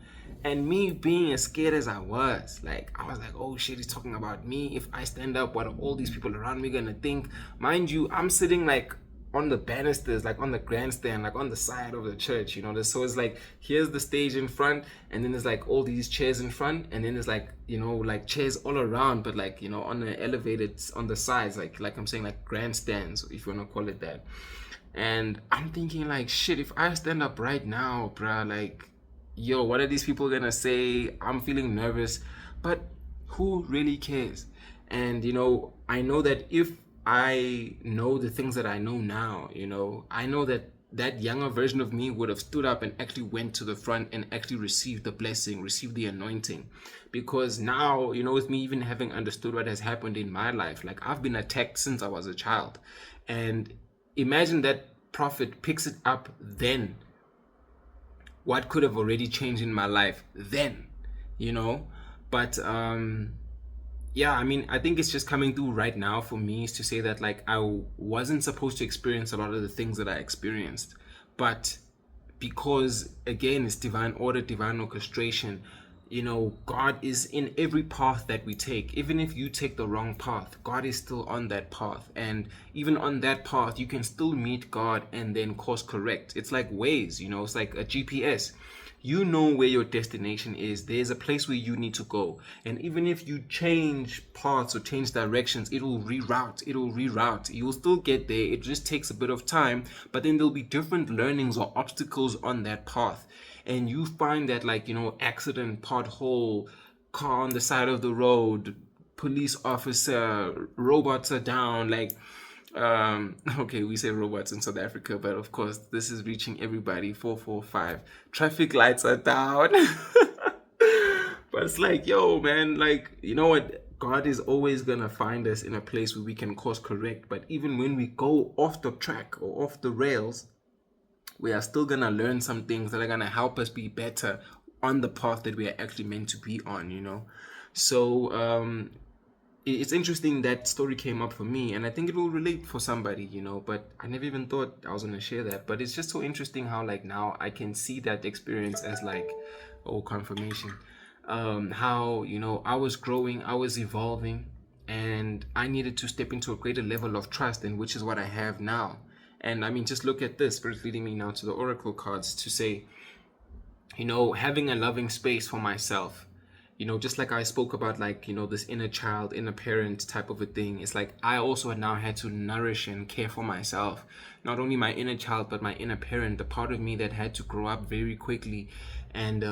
And me being as scared as I was like, oh shit, he's talking about me. If I stand up, what are all these people around me gonna think? Mind you, I'm sitting like on the banisters, like on the grandstand, like on the side of the church, so it's like, here's the stage in front, and then there's like all these chairs in front, and then there's like, like chairs all around, but like, on the elevated on the sides, like I'm saying, like grandstands, if you want to call it that. And I'm thinking like, shit, if I stand up right now, bruh, like, yo, what are these people gonna say? I'm feeling nervous, but who really cares? And I know that if I know the things that I know now, I know that that younger version of me would have stood up and actually went to the front and actually received the blessing, received the anointing. Because now, with me even having understood what has happened in my life, like I've been attacked since I was a child. And imagine that prophet picks it up then. What could have already changed in my life then, But yeah, I mean, I think it's just coming through right now for me is to say that like I wasn't supposed to experience a lot of the things that I experienced, but because again it's divine order, divine orchestration, God is in every path that we take. Even if you take the wrong path, God is still on that path, and even on that path you can still meet God and then course correct. It's like Waze, it's like a GPS. You know where your destination is. There's a place where you need to go. And even if you change paths or change directions, it will reroute. You will still get there. It just takes a bit of time. But then there'll be different learnings or obstacles on that path. And you find that accident, pothole, car on the side of the road, police officer, robots are down, okay, we say robots in South Africa, but of course this is reaching everybody. 445 traffic lights are down. But it's like, yo man, like, what, God is always going to find us in a place where we can course correct. But even when we go off the track or off the rails, we are still going to learn some things that are going to help us be better on the path that we are actually meant to be on, you know. So it's interesting that story came up for me, and I think it will relate for somebody, you know, but I never even thought I was going to share that. But it's just so interesting how like now I can see that experience as like, oh, confirmation. How, you know, I was growing, I was evolving, and I needed to step into a greater level of trust, and which is what I have now. And I mean, just look at this. Spirit's leading me now to the oracle cards to say, you know, having a loving space for myself, you know, just like I spoke about, like, you know, this inner child, inner parent type of a thing. It's like I also now had to nourish and care for myself, not only my inner child, but my inner parent, the part of me that had to grow up very quickly. And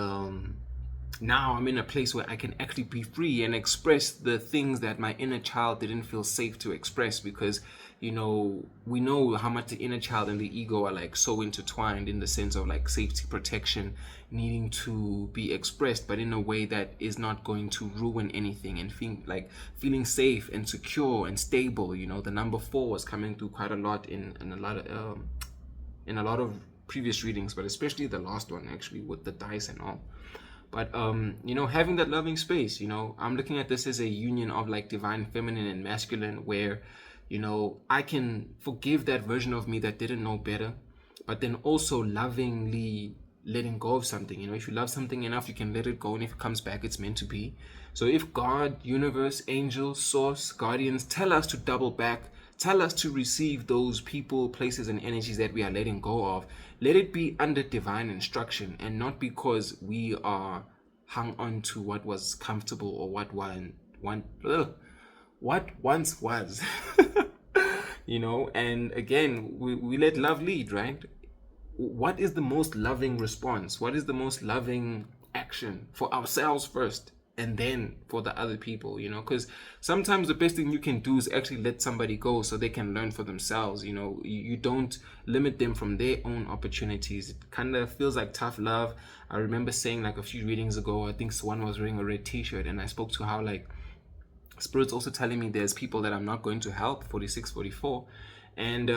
now I'm in a place where I can actually be free and express the things that my inner child didn't feel safe to express, because, you know, we know how much the inner child and the ego are like so intertwined in the sense of like safety, protection, needing to be expressed, but in a way that is not going to ruin anything, and feeling safe and secure and stable. You know, the number 4 was coming through quite a lot in a lot of previous readings, but especially the last one actually with the dice and all. But you know, having that loving space, you know, I'm looking at this as a union of like divine feminine and masculine, where, you know, I can forgive that version of me that didn't know better, but then also lovingly letting go of something. You know, if you love something enough, you can let it go, and if it comes back, it's meant to be. So if God, universe, angels, source, guardians tell us to double back, tell us to receive those people, places, and energies that we are letting go of, let it be under divine instruction, and not because we are hung on to what was comfortable or what once was. You know, and again, we let love lead, right? What is the most loving response? What is the most loving action for ourselves first, and then for the other people, you know? Because sometimes the best thing you can do is actually let somebody go so they can learn for themselves. You know, you don't limit them from their own opportunities. It kind of feels like tough love. I remember saying like a few readings ago, I think Swan was wearing a red t-shirt, and I spoke to how like Spirit's also telling me there's people that I'm not going to help, 46, 44. And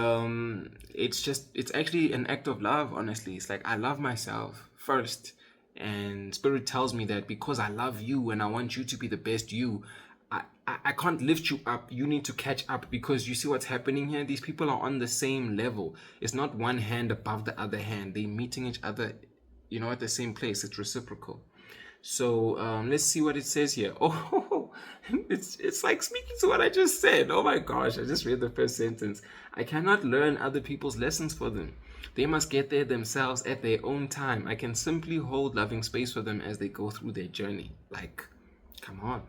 it's actually an act of love, honestly. It's like I love myself first. And Spirit tells me that because I love you and I want you to be the best you, I can't lift you up. You need to catch up, because you see what's happening here? These people are on the same level. It's not one hand above the other hand. They're meeting each other, you know, at the same place. It's reciprocal. So let's see what it says here. Oh, it's like speaking to what I just said. Oh my gosh, I just read the first sentence. I cannot learn other people's lessons for them. They must get there themselves at their own time. I can simply hold loving space for them as they go through their journey. Like, come on.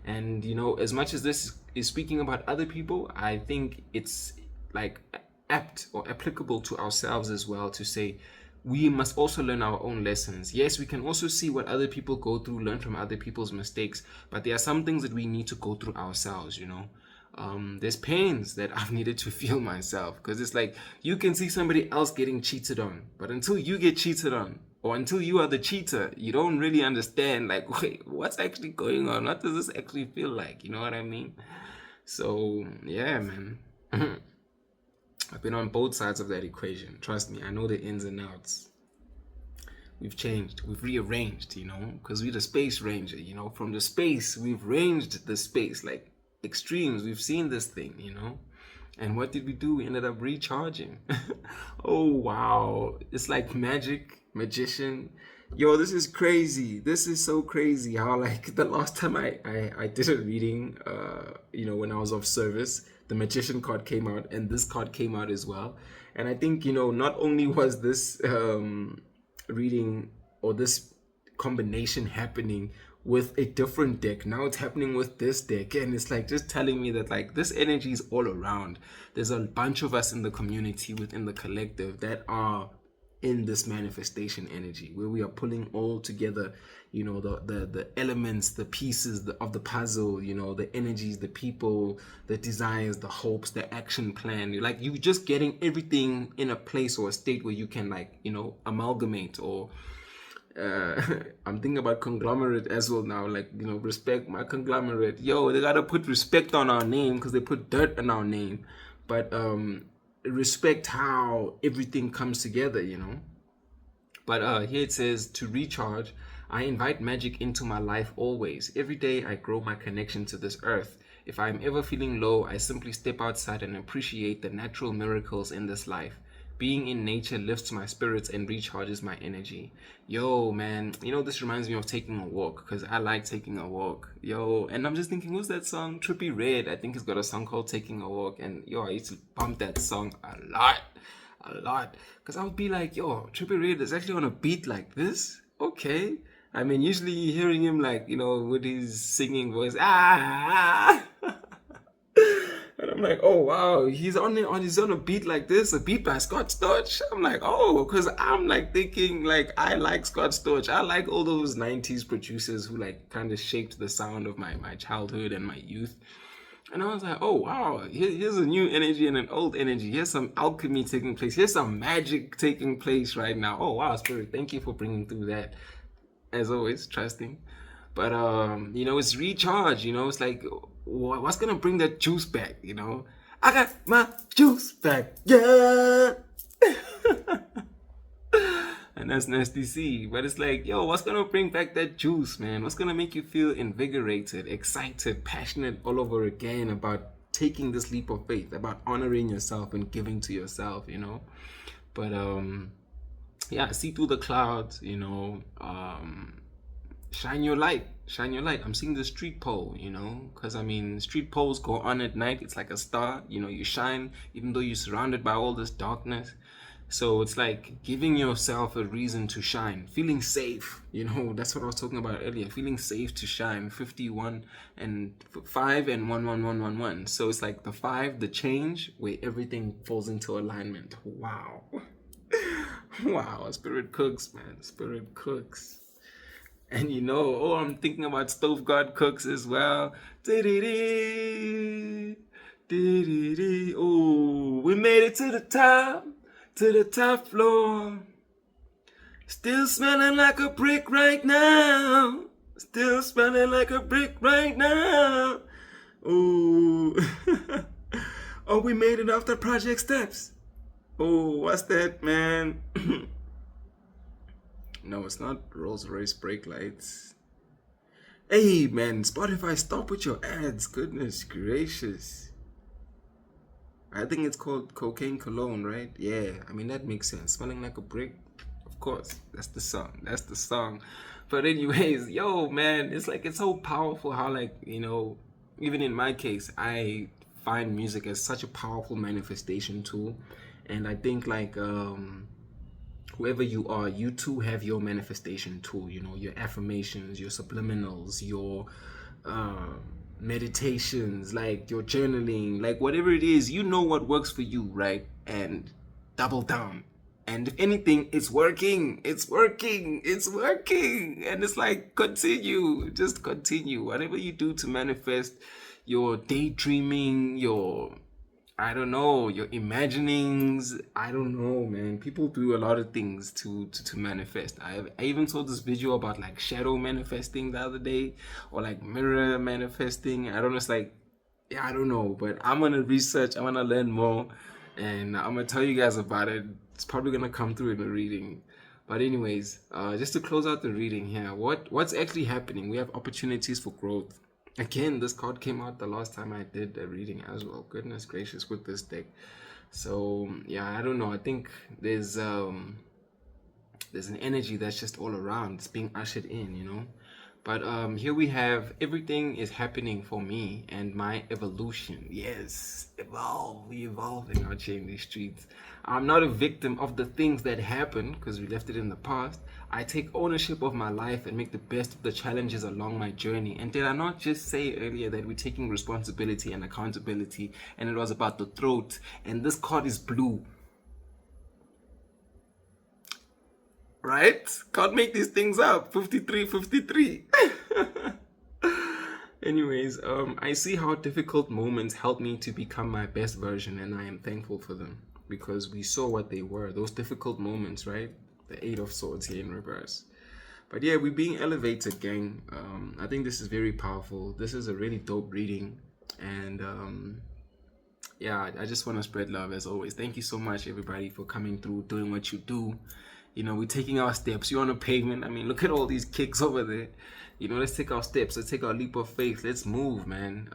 And, you know, as much as this is speaking about other people, I think it's like apt or applicable to ourselves as well, to say we must also learn our own lessons. Yes, we can also see what other people go through, learn from other people's mistakes, but there are some things that we need to go through ourselves, you know. There's pains that I've needed to feel myself, because it's like you can see somebody else getting cheated on, but until you get cheated on, or until you are the cheater, you don't really understand, like, wait, what's actually going on? What does this actually feel like? You know what I mean? So yeah, man. I've been on both sides of that equation. Trust me, I know the ins and outs. We've changed, we've rearranged, you know, because we're the space ranger, you know. From the space, we've ranged the space, like extremes. We've seen this thing, you know. And what did we do? We ended up recharging. Oh, wow. It's like magic, magician. Yo, this is crazy. This is so crazy how, like, the last time I did a reading, you know, when I was of service, the magician card came out, and this card came out as well. And I think, you know, not only was this reading or this combination happening with a different deck, now it's happening with this deck, and it's like just telling me that like this energy is all around. There's a bunch of us in the community, within the collective, that are in this manifestation energy, where we are pulling all together, you know, the elements, the pieces of the puzzle, you know, the energies, the people, the desires, the hopes, the action plan. Like, you just getting everything in a place or a state where you can, like, you know, amalgamate or I'm thinking about conglomerate as well now. Like, you know, respect my conglomerate. Yo, they gotta put respect on our name because they put dirt on our name. But respect how everything comes together, you know. But here it says, to recharge, I invite magic into my life always. Every day I grow my connection to this earth. If I am ever feeling low, I simply step outside and appreciate the natural miracles in this life. Being in nature lifts my spirits and recharges my energy. Yo, man, you know, this reminds me of taking a walk because I like taking a walk. Yo, and I'm just thinking, who's that song? Trippie Redd, I think he's got a song called Taking a Walk. And yo, I used to pump that song a lot. Because I would be like, yo, Trippie Redd is actually on a beat like this? Okay. I mean, usually hearing him like, you know, with his singing voice, and I'm like, oh wow, he's on a beat like this, a beat by Scott Storch. I'm like, oh, because I'm like thinking like I like Scott Storch. I like all those 90s producers who like kind of shaped the sound of my childhood and my youth. And I was like, oh wow, here's a new energy and an old energy. Here's some alchemy taking place. Here's some magic taking place right now. Oh wow, Spirit, thank you for bringing through that. As always, trusting. But you know, it's recharge. You know, it's like, what's gonna bring that juice back? You know, I got my juice back, yeah. And that's Nasty C. But it's like, yo, what's gonna bring back that juice, man? What's gonna make you feel invigorated, excited, passionate all over again about taking this leap of faith, about honoring yourself and giving to yourself, you know? But yeah, see through the clouds, you know, shine your light. I'm seeing the street pole, you know, because I mean, street poles go on at night. It's like a star, you know, you shine even though you're surrounded by all this darkness. So it's like giving yourself a reason to shine, feeling safe, you know. That's what I was talking about earlier, feeling safe to shine. 51 and 5 and 1 1 1 1 1. So it's like the 5, the change where everything falls into alignment. Wow. Wow, Spirit cooks, man. Spirit cooks. And you know, oh, I'm thinking about Stove God cooks as well. Oh, we made it to the top floor. Still smelling like a brick right now. Still smelling like a brick right now. Oh, oh, we made it off the project steps. Oh, what's that, man? No, it's not Rolls Royce brake lights. Hey, man, Spotify, stop with your ads. Goodness gracious. I think it's called Cocaine Cologne, right? Yeah, I mean, that makes sense. Smelling like a brick. Of course, that's the song. But anyways, yo, man, it's like, it's so powerful how, like, you know, even in my case, I find music as such a powerful manifestation tool. And I think like whoever you are, you too have your manifestation tool, you know, your affirmations, your subliminals, your meditations, like your journaling, like whatever it is, you know what works for you, right? And double down. And if anything, it's working. And it's like, just continue. Whatever you do to manifest your daydreaming, your your imaginings. I don't know, man. People do a lot of things to manifest. I even saw this video about like shadow manifesting the other day, or like mirror manifesting. I don't know. It's like, yeah, I don't know, but I'm gonna research. I'm gonna learn more, and I'm gonna tell you guys about it. It's probably gonna come through in the reading. But anyways, just to close out the reading here, what's actually happening? We have opportunities for growth. Again, this card came out the last time I did a reading as well. Goodness gracious, with this deck. So yeah, I don't know. I think there's an energy that's just all around. It's being ushered in, you know. But here we have, everything is happening for me and my evolution. Yes, we evolving out here in these streets. I'm not a victim of the things that happen because we left it in the past. I take ownership of my life and make the best of the challenges along my journey. And did I not just say earlier that we're taking responsibility and accountability, and it was about the throat, and this card is blue. Right? Can't make these things up. 53. Anyways, I see how difficult moments help me to become my best version, and I am thankful for them because we saw what they were. Those difficult moments, right? The 8 of Swords here in reverse. But yeah, we're being elevated, gang. I think this is very powerful. This is a really dope reading. And yeah, I just want to spread love as always. Thank you so much, everybody, for coming through, doing what you do. You know, we're taking our steps. You're on the pavement. I mean, look at all these kicks over there. You know, let's take our steps. Let's take our leap of faith. Let's move, man.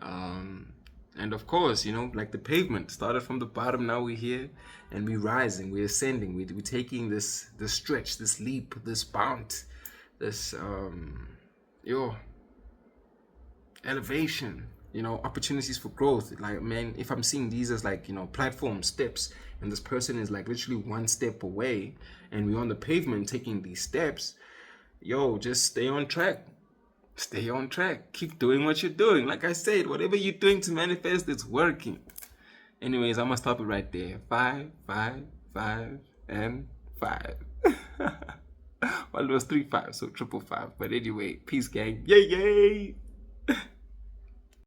And of course, you know, like the pavement started from the bottom. Now we're here and we're rising. We're ascending. We're taking this stretch, this leap, this bounce, this elevation. You know, opportunities for growth. Like, man, if I'm seeing these as like, you know, platform steps, and this person is like literally one step away, and we're on the pavement taking these steps, yo, just stay on track. Stay on track. Keep doing what you're doing. Like I said, whatever you're doing to manifest, it's working. Anyways, I'm gonna stop it right there. 5, 5, 5, and 5. Well, it was 3 5, so 555. But anyway, peace, gang. Yay, yay.